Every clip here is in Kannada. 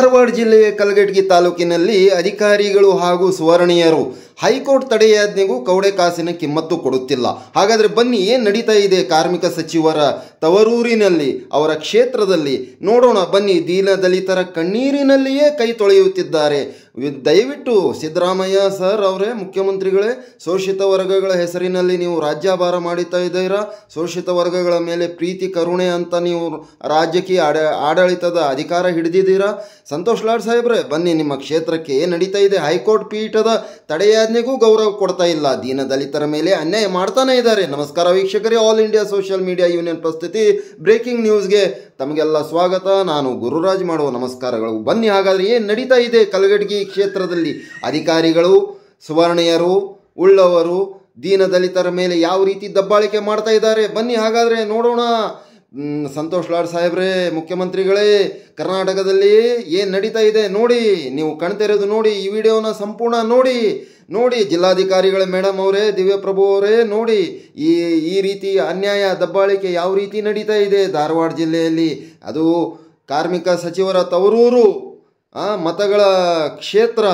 ಧಾರವಾಡ ಜಿಲ್ಲೆಯ ಕಲಘಟಗಿ ತಾಲೂಕಿನಲ್ಲಿ ಅಧಿಕಾರಿಗಳು ಹಾಗೂ ಸುವರ್ಣೀಯರು ಹೈಕೋರ್ಟ್ ತಡೆಯಾಜ್ಞೆಗೂ ಕೌಡೆ ಕಾಸಿನ ಕಿಮ್ಮತ್ತು ಕೊಡುತ್ತಿಲ್ಲ. ಹಾಗಾದರೆ ಬನ್ನಿ, ಏನು ನಡೀತಾ ಇದೆ ಕಾರ್ಮಿಕ ಸಚಿವರ ತವರೂರಿನಲ್ಲಿ, ಅವರ ಕ್ಷೇತ್ರದಲ್ಲಿ ನೋಡೋಣ ಬನ್ನಿ. ದೀನ ದಲಿತರ ಕಣ್ಣೀರಿನಲ್ಲಿಯೇ ಕೈ ತೊಳೆಯುತ್ತಿದ್ದಾರೆ. ದಯವಿಟ್ಟು ಸಿದ್ದರಾಮಯ್ಯ ಸರ್ ಅವರೇ, ಮುಖ್ಯಮಂತ್ರಿಗಳೇ, ಶೋಷಿತ ವರ್ಗಗಳ ಹೆಸರಿನಲ್ಲಿ ನೀವು ರಾಜ್ಯಭಾರ ಮಾಡುತ್ತಾ ಇದ್ದೀರಾ. ಶೋಷಿತ ವರ್ಗಗಳ ಮೇಲೆ ಪ್ರೀತಿ ಕರುಣೆ ಅಂತ ನೀವು ರಾಜ್ಯಕ್ಕೆ ಆಡಳಿತದ ಅಧಿಕಾರ ಹಿಡಿದಿದ್ದೀರಾ. ಸಂತೋಷ್ ಲಾಡ್ ಸಾಹೇಬ್ರೆ, ಬನ್ನಿ ನಿಮ್ಮ ಕ್ಷೇತ್ರಕ್ಕೆ. ಏನು ನಡೀತಾ ಇದೆ? ಹೈಕೋರ್ಟ್ ಪೀಠದ ತಡೆಯಾಜ್ಞೆಗೂ ಗೌರವ ಕೊಡ್ತಾ ಇಲ್ಲ, ದೀನ ದಲಿತರ ಮೇಲೆ ಅನ್ಯಾಯ ಮಾಡ್ತಾನೆ ಇದ್ದಾರೆ. ನಮಸ್ಕಾರ ವೀಕ್ಷಕರೇ, all India social media union ಪ್ರಸ್ತುತಿ ಬ್ರೇಕಿಂಗ್ ನ್ಯೂಸ್ಗೆ ತಮಗೆಲ್ಲ ಸ್ವಾಗತ. ನಾನು ಗುರುರಾಜ್ ಮಾಡುವ ನಮಸ್ಕಾರಗಳು. ಬನ್ನಿ ಹಾಗಾದರೆ ಏನು ನಡೀತಾ ಇದೆ ಕಲಘಟಗಿ ಕ್ಷೇತ್ರದಲ್ಲಿ? ಅಧಿಕಾರಿಗಳು, ಸುವರ್ಣೀಯರು, ಉಳ್ಳವರು ದೀನ ದಲಿತರ ಮೇಲೆ ಯಾವ ರೀತಿ ದಬ್ಬಾಳಿಕೆ ಮಾಡ್ತಾ ಇದ್ದಾರೆ ಬನ್ನಿ ಹಾಗಾದರೆ ನೋಡೋಣ. ಸಂತೋಷ್ ಲಾಡ್ ಸಾಹೇಬ್ರೆ, ಮುಖ್ಯಮಂತ್ರಿಗಳೇ, ಕರ್ನಾಟಕದಲ್ಲಿ ಏನು ನಡೀತಾ ಇದೆ ನೋಡಿ, ನೀವು ಕಾಣ್ತಿರೋದು ನೋಡಿ. ಈ ವಿಡಿಯೋನ ಸಂಪೂರ್ಣ ನೋಡಿ. ಜಿಲ್ಲಾಧಿಕಾರಿಗಳೇ ಮೇಡಮ್ ಅವರೇ, ದಿವ್ಯಪ್ರಭು ಅವರೇ, ನೋಡಿ ಈ ರೀತಿ ಅನ್ಯಾಯ ದಬ್ಬಾಳಿಕೆ ಯಾವ ರೀತಿ ನಡೀತಾ ಇದೆ ಧಾರವಾಡ ಜಿಲ್ಲೆಯಲ್ಲಿ. ಅದು ಕಾರ್ಮಿಕ ಸಚಿವರ ತವರೂರು, ಮತಗಳ ಕ್ಷೇತ್ರ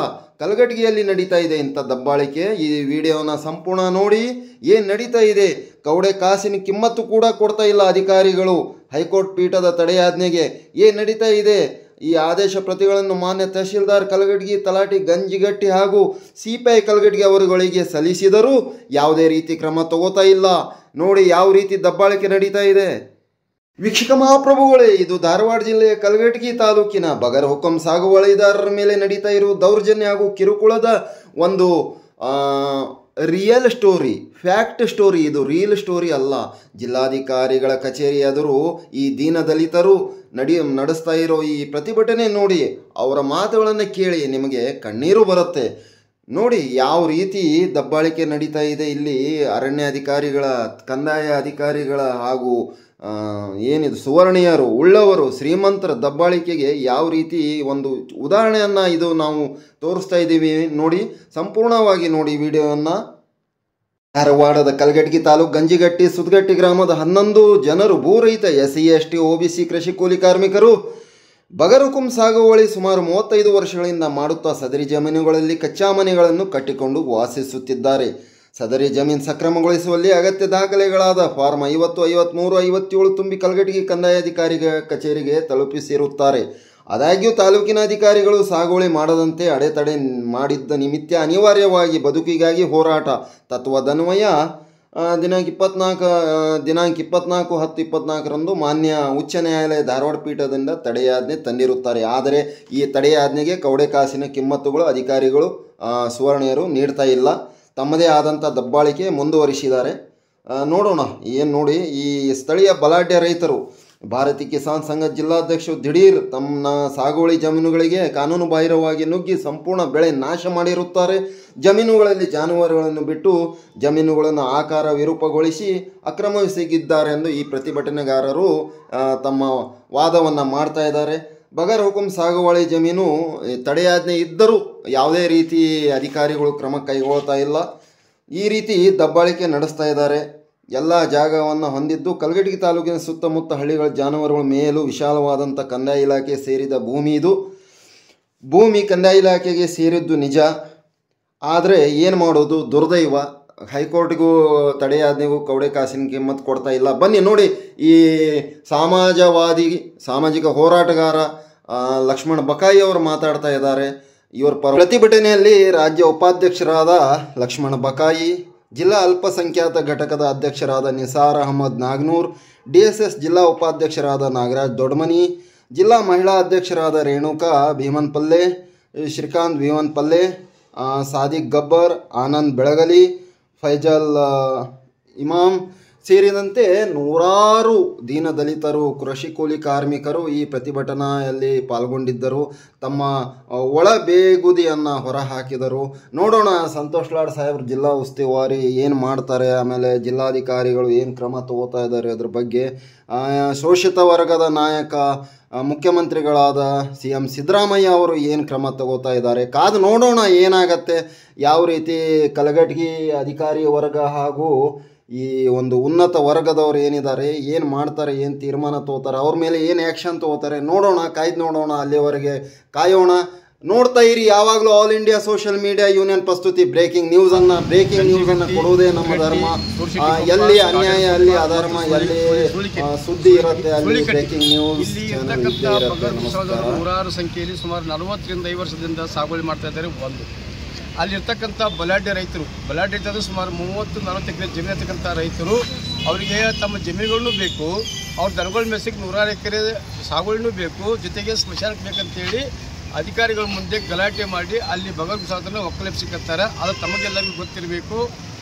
ಕಲಘಟಗಿಯಲ್ಲಿ ನಡೀತಾ ಇದೆ ಇಂಥ ದಬ್ಬಾಳಿಕೆ. ಈ ವಿಡಿಯೋನ ಸಂಪೂರ್ಣ ನೋಡಿ, ಏನು ನಡೀತಾ ಇದೆ. ಕೌಡೆ ಕಾಸಿನ ಕಿಮ್ಮತ್ತು ಕೂಡ ಕೊಡ್ತಾ ಇಲ್ಲ ಅಧಿಕಾರಿಗಳು ಹೈಕೋರ್ಟ್ ಪೀಠದ ತಡೆಯಾಜ್ಞೆಗೆ. ಏನು ನಡೀತಾ ಇದೆ? ಈ ಆದೇಶ ಪ್ರತಿಗಳನ್ನು ಮಾನ್ಯ ತಹಶೀಲ್ದಾರ್ ಕಲಘಟಗಿ, ತಲಾಟಿ ಗಂಜಿಗಟ್ಟಿ ಹಾಗೂ ಸಿಪಿಐ ಕಲಘಟಗಿ ಅವರುಗಳಿಗೆ ಸಲ್ಲಿಸಿದರೂ ಯಾವುದೇ ರೀತಿ ಕ್ರಮ ತಗೋತಾ ಇಲ್ಲ. ನೋಡಿ ಯಾವ ರೀತಿ ದಬ್ಬಾಳಿಕೆ ನಡೀತಾ ಇದೆ. ವೀಕ್ಷಕ ಮಹಾಪ್ರಭುಗಳೇ, ಇದು ಧಾರವಾಡ ಜಿಲ್ಲೆಯ ಕಲಘಟಗಿ ತಾಲೂಕಿನ ಬಗರ್ ಹುಕುಂ ಸಾಗುವಳಿದಾರರ ಮೇಲೆ ನಡೀತಾ ಇರುವ ದೌರ್ಜನ್ಯ ಹಾಗೂ ಕಿರುಕುಳದ ಒಂದು ರಿಯಲ್ ಸ್ಟೋರಿ, ಫ್ಯಾಕ್ಟ್ ಸ್ಟೋರಿ. ಇದು ರೀಲ್ ಸ್ಟೋರಿ ಅಲ್ಲ. ಜಿಲ್ಲಾಧಿಕಾರಿಗಳ ಕಚೇರಿ ಎದುರು ಈ ದೀನ ದಲಿತರು ನಡೆಸ್ತಾ ಇರೋ ಈ ಪ್ರತಿಭಟನೆ ನೋಡಿ, ಅವರ ಮಾತುಗಳನ್ನು ಕೇಳಿ ನಿಮಗೆ ಕಣ್ಣೀರು ಬರುತ್ತೆ. ನೋಡಿ ಯಾವ ರೀತಿ ದಬ್ಬಾಳಿಕೆ ನಡೀತಾ ಇದೆ ಇಲ್ಲಿ. ಅರಣ್ಯ ಅಧಿಕಾರಿಗಳ, ಕಂದಾಯ ಅಧಿಕಾರಿಗಳ ಹಾಗೂ ಏನಿದು ಸುವರ್ಣೀಯರು, ಉಳ್ಳವರು, ಶ್ರೀಮಂತರ ದಬ್ಬಾಳಿಕೆಗೆ ಯಾವ ರೀತಿ ಒಂದು ಉದಾಹರಣೆಯನ್ನು ಇದು ನಾವು ತೋರಿಸ್ತಾ ಇದ್ದೀವಿ. ನೋಡಿ, ಸಂಪೂರ್ಣವಾಗಿ ನೋಡಿ ವಿಡಿಯೋವನ್ನು. ಧಾರವಾಡದ ಕಲಘಟಗಿ ತಾಲೂಕು ಗಂಜಿಗಟ್ಟಿ ಸುದ್ಗಟ್ಟಿ ಗ್ರಾಮದ 11 ಜನರು ಭೂರಹಿತ SC ST OBC ಕೃಷಿ ಕೂಲಿ ಕಾರ್ಮಿಕರು ಬಗರ್ ಹುಕುಂ ಸಾಗುವಳಿ ಸುಮಾರು 35 ವರ್ಷಗಳಿಂದ ಮಾಡುತ್ತಾ ಸದರಿ ಜಮೀನುಗಳಲ್ಲಿ ಕಚ್ಚಾ ಮನೆಗಳನ್ನು ಕಟ್ಟಿಕೊಂಡು ವಾಸಿಸುತ್ತಿದ್ದಾರೆ. ಸದರಿ ಜಮೀನು ಸಕ್ರಮಗೊಳಿಸುವಲ್ಲಿ ಅಗತ್ಯ ದಾಖಲೆಗಳಾದ ಫಾರ್ಮ್ 50, 53, 57 ತುಂಬಿ ಕಲಘಟಗಿ ಕಂದಾಯಾಧಿಕಾರಿ ಕಚೇರಿಗೆ ತಲುಪಿಸಿರುತ್ತಾರೆ. ಆದಾಗ್ಯೂ ತಾಲೂಕಿನ ಅಧಿಕಾರಿಗಳು ಸಾಗುವಳಿ ಮಾಡದಂತೆ ಅಡೆತಡೆ ಮಾಡಿದ್ದ ನಿಮಿತ್ತ ಅನಿವಾರ್ಯವಾಗಿ ಬದುಕಿಗಾಗಿ ಹೋರಾಟ ತತ್ವದನ್ವಯ ದಿನಾಂಕ 24/10/24ರಂದು ಮಾನ್ಯ ಉಚ್ಚ ನ್ಯಾಯಾಲಯ ಧಾರವಾಡ ಪೀಠದಿಂದ ತಡೆಯಾಜ್ಞೆ ತಂದಿರುತ್ತಾರೆ. ಆದರೆ ಈ ತಡೆಯಾಜ್ಞೆಗೆ ಕೌಡೆ ಕಾಸಿನ ಕಿಮ್ಮತ್ತುಗಳು ಅಧಿಕಾರಿಗಳು, ಸುವರ್ಣೀಯರು ನೀಡ್ತಾ ಇಲ್ಲ. ತಮ್ಮದೇ ಆದಂಥ ದಬ್ಬಾಳಿಕೆ ಮುಂದುವರಿಸಿದ್ದಾರೆ. ನೋಡೋಣ ಏನು ನೋಡಿ. ಈ ಸ್ಥಳೀಯ ಬಲಾಢ್ಯ ರೈತರು, ಭಾರತೀಯ ಕಿಸಾನ್ ಸಂಘ ಜಿಲ್ಲಾಧ್ಯಕ್ಷರು ದಿಢೀರ್ ತಮ್ಮ ಸಾಗುವಳಿ ಜಮೀನುಗಳಿಗೆ ಕಾನೂನು ಬಾಹಿರವಾಗಿ ನುಗ್ಗಿ ಸಂಪೂರ್ಣ ಬೆಳೆ ನಾಶ ಮಾಡಿರುತ್ತಾರೆ. ಜಮೀನುಗಳಲ್ಲಿ ಜಾನುವಾರುಗಳನ್ನು ಬಿಟ್ಟು ಜಮೀನುಗಳನ್ನು ಆಕಾರ ವಿರೂಪಗೊಳಿಸಿ ಅಕ್ರಮವೆಸಗಿದ್ದಾರೆ ಎಂದು ಈ ಪ್ರತಿಭಟನೆಗಾರರು ತಮ್ಮ ವಾದವನ್ನು ಮಾಡ್ತಾ ಇದ್ದಾರೆ. ಬಗರ್ ಹುಕುಂ ಸಾಗುವಳಿ ಜಮೀನು ತಡೆಯಾಜ್ಞೆ ಇದ್ದರೂ ಯಾವುದೇ ರೀತಿ ಅಧಿಕಾರಿಗಳು ಕ್ರಮ ಕೈಗೊಳ್ತಾ ಇಲ್ಲ. ಈ ರೀತಿ ದಬ್ಬಾಳಿಕೆ ನಡೆಸ್ತಾ ಇದ್ದಾರೆ. ಎಲ್ಲ ಜಾಗವನ್ನು ಹೊಂದಿದ್ದು ಕಲಘಟಗಿ ತಾಲೂಕಿನ ಸುತ್ತಮುತ್ತ ಹಳ್ಳಿಗಳ ಜಾನುವಾರುಗಳ ಮೇಲೂ ವಿಶಾಲವಾದಂಥ ಕಂದಾಯ ಇಲಾಖೆ ಸೇರಿದ ಭೂಮಿ ಇದು. ಭೂಮಿ ಕಂದಾಯ ಇಲಾಖೆಗೆ ಸೇರಿದ್ದು ನಿಜ, ಆದರೆ ಏನು ಮಾಡೋದು, ದುರ್ದೈವ. ಹೈಕೋರ್ಟ್ಗೂ ತಡೆಯಾಜ್ಞೆಗೂ ಕೌಡೆ ಕಾಸಿನ ಕಿಮ್ಮತ್ತು ಕೊಡ್ತಾ ಇಲ್ಲ. ಬನ್ನಿ ನೋಡಿ, ಈ ಸಾಮಾಜಿಕ ಹೋರಾಟಗಾರ ಲಕ್ಷ್ಮಣ ಬಕಾಯಿ ಅವರು ಮಾತಾಡ್ತಾ ಇದ್ದಾರೆ. ಇವರ ಪ್ರತಿಭಟನೆಯಲ್ಲಿ ರಾಜ್ಯ ಉಪಾಧ್ಯಕ್ಷರಾದ ಲಕ್ಷ್ಮಣ ಬಕಾಯಿ, ಜಿಲ್ಲಾ ಅಲ್ಪಸಂಖ್ಯಾತ ಘಟಕದ ಅಧ್ಯಕ್ಷರಾದ ನಿಸಾರ್ ಅಹಮದ್ ನಾಗ್ನೂರ್, DSS ಜಿಲ್ಲಾ ಉಪಾಧ್ಯಕ್ಷರಾದ ನಾಗರಾಜ್ ದೊಡ್ಮನಿ, ಜಿಲ್ಲಾ ಮಹಿಳಾ ಅಧ್ಯಕ್ಷರಾದ ರೇಣುಕಾ ಭೀಮನ್ಪಲ್ಲೆ, ಶ್ರೀಕಾಂತ್ ಭೀಮನ್ಪಲ್ಲೆ, ಸಾದಿಕ್ ಗಬ್ಬರ್, ಆನಂದ್ ಬೆಳಗಲಿ, ಫೈಜಲ್ ಇಮಾಮ್ ಸೇರಿದಂತೆ ನೂರಾರು ದೀನ ದಲಿತರು, ಕೃಷಿ ಕೂಲಿ ಕಾರ್ಮಿಕರು ಈ ಪ್ರತಿಭಟನೆಯಲ್ಲಿ ಪಾಲ್ಗೊಂಡಿದ್ದರು. ತಮ್ಮ ಒಳ ಬೇಗುದಿಯನ್ನು ಹೊರಹಾಕಿದರು. ನೋಡೋಣ ಸಂತೋಷ್ ಲಾಡ್ ಸಾಹೇಬ್ರು ಜಿಲ್ಲಾ ಉಸ್ತುವಾರಿ ಏನು ಮಾಡ್ತಾರೆ, ಆಮೇಲೆ ಜಿಲ್ಲಾಧಿಕಾರಿಗಳು ಏನು ಕ್ರಮ ತಗೋತಾ ಇದ್ದಾರೆ ಅದ್ರ ಬಗ್ಗೆ. ಶೋಷಿತ ವರ್ಗದ ನಾಯಕ ಮುಖ್ಯಮಂತ್ರಿಗಳಾದ CM ಸಿದ್ದರಾಮಯ್ಯ ಅವರು ಏನು ಕ್ರಮ ತಗೋತಾ ಇದ್ದಾರೆ, ಕಾದು ನೋಡೋಣ ಏನಾಗತ್ತೆ. ಯಾವ ರೀತಿ ಕಲಘಟಗಿ ಅಧಿಕಾರಿ ವರ್ಗ ಹಾಗೂ ಈ ಒಂದು ಉನ್ನತ ವರ್ಗದವ್ರು ಏನಿದ್ದಾರೆ, ಏನು ಮಾಡ್ತಾರೆ, ಏನು ತೀರ್ಮಾನ ತಗೋತಾರೆ, ಅವ್ರ ಮೇಲೆ ಏನು ಆ್ಯಕ್ಷನ್ ತಗೋತಾರೆ ನೋಡೋಣ, ಕಾಯ್ದು ನೋಡೋಣ. ಅಲ್ಲಿವರೆಗೆ ಕಾಯೋಣ. ನೋಡ್ತಾ ಇರಿ ಯಾವಾಗಲೂ all India social media union ಪ್ರಸ್ತುತಿ. ಬ್ರೇಕಿಂಗ್ ನ್ಯೂಸನ್ನು ಕೊಡುವುದೇ ನಮ್ಮ ಧರ್ಮ. ಎಲ್ಲಿ ಅನ್ಯಾಯ, ಅಲ್ಲಿ ಅಧರ್ಮ, ಎಲ್ಲಿ ಸುದ್ದಿ ಇರುತ್ತೆ ಅಲ್ಲಿ ಬ್ರೇಕಿಂಗ್ ನ್ಯೂಸ್ ಚಾನಲ್ ಇದ್ದೇ ಇರುತ್ತೆ. ನಮಸ್ಕಾರ. ನೂರಾರು ಸಂಖ್ಯೆಯಲ್ಲಿ ಸುಮಾರು 40ರಿಂದ 50 ವರ್ಷದಿಂದ ಸಾಗುವಳಿ ಮಾಡ್ತಾ ಇದ್ದಾರೆ. ಅಲ್ಲಿರ್ತಕ್ಕಂಥ ಬಲಾಢ್ಯ ರೈತರು, ಸುಮಾರು 30-40 ಎಕರೆ ಜಮೀನು ಇರ್ತಕ್ಕಂಥ ರೈತರು, ಅವರಿಗೆ ತಮ್ಮ ಜಮೀನುಗಳನ್ನೂ ಬೇಕು, ಅವ್ರ ದನಗಳ ಮೇಸಕ್ಕೆ 100 ಎಕರೆ ಸಾಗುವಳಿನೂ ಬೇಕು, ಜೊತೆಗೆ ಸ್ಮಶಾನಕ್ಕೆ ಬೇಕಂತೇಳಿ ಅಧಿಕಾರಿಗಳ ಮುಂದೆ ಗಲಾಟೆ ಮಾಡಿ ಅಲ್ಲಿ ಭಗವದ್ಗೀತಾವನ್ನು ಒಕ್ಕಲೆಬ್ಸಿಕತ್ತಾರೆ. ಅದು ತಮಗೆಲ್ಲರಿಗೂ ಗೊತ್ತಿರಬೇಕು.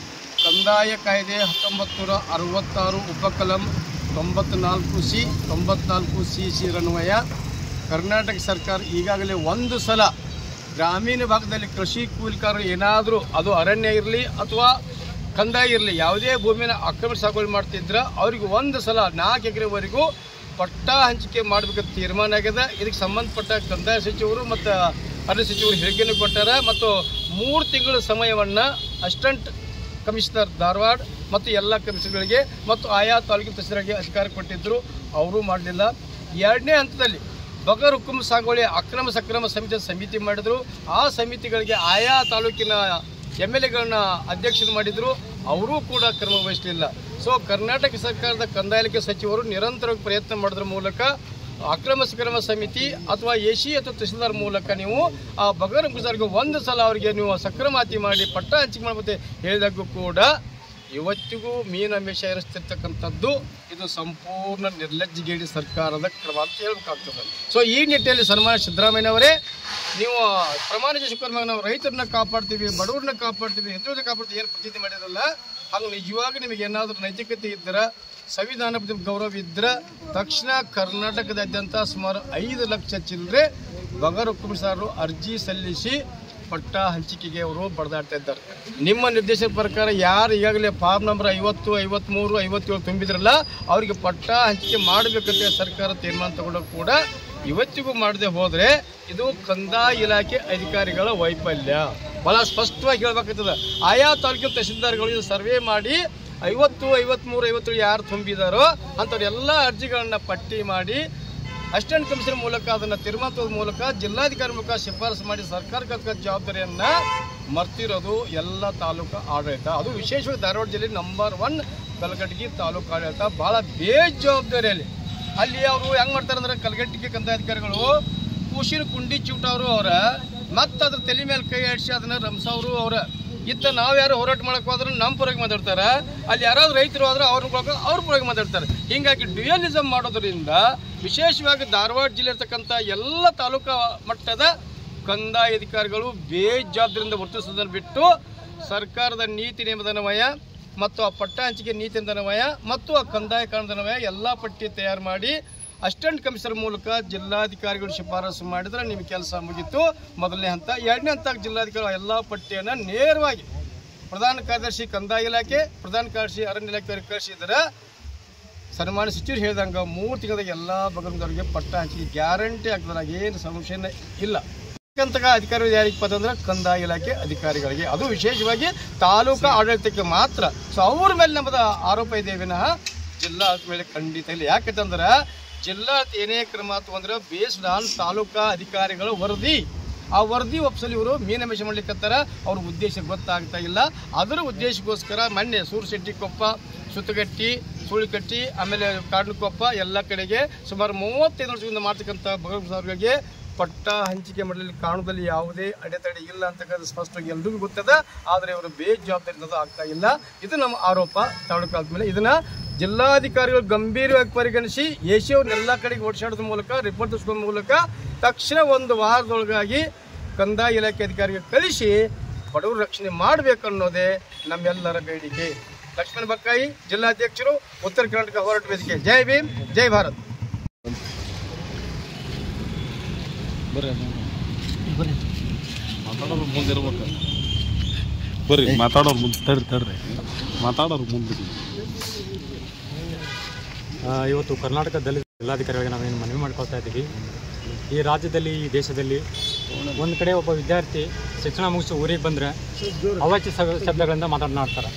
ಕಂದಾಯ ಕಾಯ್ದೆ 1966 ಉಪಕಲಂ 94C 94CC ರನ್ವಯ ಕರ್ನಾಟಕ ಸರ್ಕಾರ ಈಗಾಗಲೇ ಒಂದು ಸಲ ಗ್ರಾಮೀಣ ಭಾಗದಲ್ಲಿ ಕೃಷಿ ಕೂಲಿಕಾರರು ಏನಾದರೂ, ಅದು ಅರಣ್ಯ ಇರಲಿ ಅಥವಾ ಕಂದಾಯ ಇರಲಿ, ಯಾವುದೇ ಭೂಮಿಯನ್ನು ಆಕ್ರಮಣ ಸಾಗುವಳಿ ಮಾಡ್ತಿದ್ರೆ ಅವ್ರಿಗೆ ಒಂದು ಸಲ 4 ಎಕರೆವರೆಗೂ ಪಟ್ಟ ಹಂಚಿಕೆ ಮಾಡಬೇಕಂತ ತೀರ್ಮಾನ ಆಗಿದೆ. ಇದಕ್ಕೆ ಸಂಬಂಧಪಟ್ಟ ಕಂದಾಯ ಸಚಿವರು ಮತ್ತು ಅರಣ್ಯ ಸಚಿವರು ಹೇಳಿಕೆಯನ್ನು ಕೊಟ್ಟಾರೆ. ಮತ್ತು 3 ತಿಂಗಳ ಸಮಯವನ್ನು ಅಸಿಸ್ಟೆಂಟ್ ಕಮಿಷನರ್ ಧಾರವಾಡ ಮತ್ತು ಎಲ್ಲ ಕಮಿಷನರ್ಗಳಿಗೆ ಮತ್ತು ಆಯಾ ತಾಲೂಕಿನ ತಹಸೀಲ್ದಾರ್ಗೆ ಅಧಿಕಾರ ಕೊಟ್ಟಿದ್ದರು, ಅವರು ಮಾಡಲಿಲ್ಲ. 2ನೇ ಹಂತದಲ್ಲಿ ಬಗರ್ ಹುಕುಂ ಸಾಗುವಳಿ ಅಕ್ರಮ ಸಕ್ರಮ ಸಮಿತಿ ಮಾಡಿದರು. ಆ ಸಮಿತಿಗಳಿಗೆ ಆಯಾ ತಾಲೂಕಿನ MLAಗಳನ್ನ ಅಧ್ಯಕ್ಷತೆ ಮಾಡಿದರು, ಅವರೂ ಕೂಡ ಕ್ರಮ ವಹಿಸಲಿಲ್ಲ. ಸೊ ಕರ್ನಾಟಕ ಸರ್ಕಾರದ ಕಂದಾಯ ಇಲಾಖೆ ಸಚಿವರು ನಿರಂತರವಾಗಿ ಪ್ರಯತ್ನ ಮಾಡೋದ್ರ ಮೂಲಕ ಅಕ್ರಮ ಸಕ್ರಮ ಸಮಿತಿ ಅಥವಾ AC ಅಥವಾ ತಹಸೀಲ್ದಾರ್ ಮೂಲಕ ನೀವು ಆ ಬಗರ್ ಹುಕುಂಗೆ ಒಂದು ಸಲ ಅವರಿಗೆ ನೀವು ಸಕ್ರಮಾತಿ ಮಾಡಿ ಪಟ್ಟ ಹಂಚಿಕೆ ಮಾಡಬಹುದು ಹೇಳಿದಾಗೂ ಕೂಡ ಇವತ್ತಿಗೂ ಮೀನಮೇಷ ಇರಿಸ್ತಿರ್ತಕ್ಕಂಥದ್ದು ಇದು ಸಂಪೂರ್ಣ ನಿರ್ಲಜ್ಜಿಗೇಡಿ ಸರ್ಕಾರದ ಕ್ರಮ ಅಂತ ಹೇಳ್ಬೇಕಾಗ್ತದೆ. ಸೊ ಈ ನಿಟ್ಟಿನಲ್ಲಿ ಸನ್ಮಾನ್ಯ ಸಿದ್ದರಾಮಯ್ಯನವರೇ, ನೀವು ಪ್ರಮಾಣ ಶಿವಕುಮಾರ್ ನಾವು ರೈತರನ್ನ ಕಾಪಾಡ್ತೀವಿ, ಬಡವರನ್ನ ಕಾಪಾಡ್ತೀವಿ, ಹೆಂಗಸರನ್ನ ಕಾಪಾಡ್ತೀವಿ ಏನು ಪ್ರತಿಜ್ಞೆ ಮಾಡಿರಲ್ಲ. ಹಾಗೂ ನಿಜವಾಗಿ ನಿಮಗೆ ಏನಾದರೂ ನೈತಿಕತೆ ಇದ್ದರೆ, ಸಂವಿಧಾನ ಗೌರವ ಇದ್ದರೆ ತಕ್ಷಣ ಕರ್ನಾಟಕದಾದ್ಯಂತ ಸುಮಾರು 5 ಲಕ್ಷ ಚಿಲ್ಲರೆ ಬಗರ್ ಹುಕುಂಸಾರರು ಅರ್ಜಿ ಸಲ್ಲಿಸಿ ಪಟ್ಟ ಹಂಚಿಕೆಗೆ ಅವರು ಬಡದಾಡ್ತಾ ಇದ್ದಾರೆ. ನಿಮ್ಮ ನಿರ್ದೇಶನ ಪ್ರಕಾರ ಯಾರು ಈಗಾಗಲೇ ಫಾರ್ಮ್ ನಂಬರ್ 50, 53, 57 ತುಂಬಿದ್ರಲ್ಲ ಅವರಿಗೆ ಪಟ್ಟ ಹಂಚಿಕೆ ಮಾಡಬೇಕಂತ ಸರ್ಕಾರ ತೀರ್ಮಾನ ತಗೊಂಡಾಗ ಕೂಡ ಇವತ್ತಿಗೂ ಮಾಡದೆ ಹೋದರೆ ಇದು ಕಂದಾಯ ಇಲಾಖೆ ಅಧಿಕಾರಿಗಳ ವೈಫಲ್ಯ. ಭಾಳ ಸ್ಪಷ್ಟವಾಗಿ ಹೇಳಬೇಕಾಗ್ತದೆ. ಆಯಾ ತಾಲೂಕಿನ ತಹಸೀಲ್ದಾರ್ಗಳು ಸರ್ವೆ ಮಾಡಿ 50, 53, 57 ಯಾರು ತುಂಬಿದಾರೋ ಅಂಥವ್ರೆಲ್ಲ ಅರ್ಜಿಗಳನ್ನು ಪಟ್ಟಿ ಮಾಡಿ ಅಸಿಸ್ಟೆಂಟ್ ಕಮಿಷನರ್ ಮೂಲಕ ಅದನ್ನು ತೀರ್ಮಾನದ ಮೂಲಕ ಜಿಲ್ಲಾಧಿಕಾರಿ ಮೂಲಕ ಶಿಫಾರಸು ಮಾಡಿ ಸರ್ಕಾರಕ್ಕೆ ಜವಾಬ್ದಾರಿಯನ್ನು ಮರ್ತಿರೋದು ಎಲ್ಲ ತಾಲೂಕು ಆಡಳಿತ. ಅದು ವಿಶೇಷವಾಗಿ ಧಾರವಾಡ ಜಿಲ್ಲೆ ನಂಬರ್ 1 ಕಲಘಟಗಿ ತಾಲೂಕು ಆಡಳಿತ ಭಾಳ ಬೇಜವಾಬ್ದಾರಿಯಲ್ಲಿ. ಅಲ್ಲಿ ಅವರು ಹೆಂಗೆ ಮಾಡ್ತಾರೆ ಅಂದರೆ, ಕಲಘಟಗಿ ಕಂದಾಯ ಅಧಿಕಾರಿಗಳು ಕೂಸಿನ ಕುಂಡಿ ಚಿವುಟವರು ಅವರ ಮತ್ತು ಅದ್ರ ತಲೆ ಮೇಲೆ ಕೈ ಆಡಿಸಿ ಅದನ್ನು ರಂಸವರು ಅವರ ಇತ್ತ ನಾವು ಯಾರು ಹೋರಾಟ ಮಾಡೋಕೆ ಹೋದ್ರೆ ನಮ್ಮ ಪರವಾಗಿ ಮಾತಾಡ್ತಾರೆ, ಅಲ್ಲಿ ಯಾರಾದ್ರು ರೈತರು ಆದ್ರೆ ಅವ್ರ ಪರವಾಗಿ ಮಾತಾಡ್ತಾರೆ. ಹೀಗಾಗಿ ಡ್ಯುಯಲಿಸಮ್ ಮಾಡೋದ್ರಿಂದ ವಿಶೇಷವಾಗಿ ಧಾರವಾಡ ಜಿಲ್ಲೆ ಇರ್ತಕ್ಕಂಥ ಎಲ್ಲ ತಾಲೂಕಾ ಮಟ್ಟದ ಕಂದಾಯ ಅಧಿಕಾರಿಗಳು ಬೇಜವಾಬ್ದಾರಿಯಿಂದ ವರ್ತಿಸೋದನ್ನು ಬಿಟ್ಟು ಸರ್ಕಾರದ ನೀತಿ ನಿಯಮದನ್ವಯ ಮತ್ತು ಆ ಪಟ್ಟ ಹಂಚಿಕೆ ನೀತಿ ಅನ್ವಯ ಮತ್ತು ಆ ಕಂದಾಯ ಕಾನೂನನ್ವಯ ಎಲ್ಲ ಪಟ್ಟಿ ತಯಾರು ಮಾಡಿ ಅಸಿಸ್ಟೆಂಟ್ ಕಮಿಷನರ್ ಮೂಲಕ ಜಿಲ್ಲಾಧಿಕಾರಿಗಳು ಶಿಫಾರಸು ಮಾಡಿದ್ರೆ ನಿಮಗೆ ಕೆಲಸ ಮುಗಿತು. ಮೊದಲನೇ ಹಂತ. 2ನೇ ಹಂತ ಜಿಲ್ಲಾಧಿಕಾರಿ ಎಲ್ಲ ಪಟ್ಟಿಯನ್ನು ನೇರವಾಗಿ ಪ್ರಧಾನ ಕಾರ್ಯದರ್ಶಿ ಕಂದಾಯ ಇಲಾಖೆ, ಪ್ರಧಾನ ಕಾರ್ಯದರ್ಶಿ ಅರಣ್ಯ ಇಲಾಖೆಯವರಿಗೆ ಕಳಿಸಿದರೆ ಸನ್ಮಾನ್ಯ ಸಚಿವರು ಹೇಳಿದಂಗೆ 3 ತಿಂಗಳಿಗೆ ಎಲ್ಲ ಬಗರ್ದವರಿಗೆ ಪಟ್ಟ ಹಂಚಿಕೆ ಗ್ಯಾರಂಟಿ ಆಗ್ತದೆ, ಏನು ಸಮಸ್ಯೆನೇ ಇಲ್ಲ. ಅಧಿಕಾರಿಗಳು ಯಾರಿಗಪ್ಪ ಅಂತಂದ್ರೆ ಕಂದಾಯ ಇಲಾಖೆ ಅಧಿಕಾರಿಗಳಿಗೆ, ಅದು ವಿಶೇಷವಾಗಿ ತಾಲೂಕು ಆಡಳಿತಕ್ಕೆ ಮಾತ್ರ. ಸೊ ಅವ್ರ ಮೇಲೆ ನಮ್ಮದು ಆರೋಪ ಇದೆ ವಿನಃ ಜಿಲ್ಲಾ ಮೇಲೆ ಖಂಡಿತ ಇಲ್ಲ. ಯಾಕಂತಂದ್ರೆ ಜಿಲ್ಲಾ ಏನೇ ಕ್ರಮ ತಗೊಂಡ್ರೆ ಬೇಸ್ಡ್ ಆನ್ ತಾಲೂಕಾ ಅಧಿಕಾರಿಗಳ ವರದಿ, ಆ ವರದಿ ಒಪ್ಸಲಿ ಇವರು ಮೀನಮೇಷ ಮಾಡ್ಲಿಕ್ಕತ್ತಾರ. ಅವ್ರ ಉದ್ದೇಶ ಗೊತ್ತಾಗ್ತಾ ಇಲ್ಲ. ಅದರ ಉದ್ದೇಶಕ್ಕೋಸ್ಕರ ಮೊನ್ನೆ ಸೂರಶೆಟ್ಟಿಕೊಪ್ಪ, ಸುತ್ತಗಟ್ಟಿ, ಸುಳಿಕಟ್ಟಿ, ಆಮೇಲೆ ಕಾಡ್ನಕೊಪ್ಪ ಎಲ್ಲ ಕಡೆಗೆ ಸುಮಾರು 35 ವರ್ಷದಿಂದ ಮಾಡ್ತಕ್ಕಂಥ ಬಗರ್ಗಳಿಗೆ ಪಟ್ಟ ಹಂಚಿಕೆ ಮಾಡಲಿ ಕಾರಣದಲ್ಲಿ ಯಾವುದೇ ಅಡೆತಡೆ ಇಲ್ಲ ಅಂತಕ್ಕಂಥ ಸ್ಪಷ್ಟವಾಗಿ ಎಲ್ರಿಗೂ ಗೊತ್ತದೆ. ಆದರೆ ಇವರು ಬೇಜವಾಬ್ದಾರಿಯಿಂದ ಆಗ್ತಾ ಇಲ್ಲ. ಇದು ನಮ್ಮ ಆರೋಪ ತಾಲೂಕು ಆದ್ಮೇಲೆ ಇದನ್ನ ಜಿಲ್ಲಾಧಿಕಾರಿಗಳು ಗಂಭೀರವಾಗಿ ಪರಿಗಣಿಸಿ AC ಅವ್ರನ್ನೆಲ್ಲ ಕಡೆಗೆ ಓಡಿಸಾಡೋದ್ರ ಮೂಲಕ ರಿಪೋರ್ಟ್ ತರಿಸೋದ್ರ ಮೂಲಕ ತಕ್ಷಣ 1 ವಾರದೊಳಗಾಗಿ ಕಂದಾಯ ಇಲಾಖೆ ಅಧಿಕಾರಿಗೆ ಕಳಿಸಿ ಬಡವರ ರಕ್ಷಣೆ ಮಾಡಬೇಕನ್ನೋದೇ ನಮ್ಮೆಲ್ಲರ ಬೇಡಿಕೆ. ಲಕ್ಷ್ಮಣ ಬಕ್ಕಾಯಿ, ಜಿಲ್ಲಾಧ್ಯಕ್ಷರು, ಉತ್ತರ ಕರ್ನಾಟಕ ಹೋರಾಟ ವೇದಿಕೆ. ಜೈ ಭೀಮ್, ಜೈ ಭಾರತ್. ಮಾತಾಡೋರು ಮುಂದಿರ್ಬೇಕು, ಬರ್ರಿ ಮಾತಾಡೋರು ಮುಂದೆ ತಡ್ರಿ ಮಾತಾಡೋರು ಮುಂದೆ. ಇವತ್ತು ಕರ್ನಾಟಕ ದಲಿತ ಜಿಲ್ಲಾಧಿಕಾರಿಯಾಗಿ ನಾವೇನು ಮನವಿ ಮಾಡ್ಕೊಳ್ತಾ ಇದ್ದೀವಿ. ಈ ರಾಜ್ಯದಲ್ಲಿ, ಈ ದೇಶದಲ್ಲಿ ಒಂದು ಕಡೆ ಒಬ್ಬ ವಿದ್ಯಾರ್ಥಿ ಶಿಕ್ಷಣ ಮುಗಿಸಿ ಊರಿಗೆ ಬಂದರೆ ಅವಾಚ್ಯ ಶಬ್ದಗಳಿಂದ ಮಾತನಾಡ್ತಾರೆ.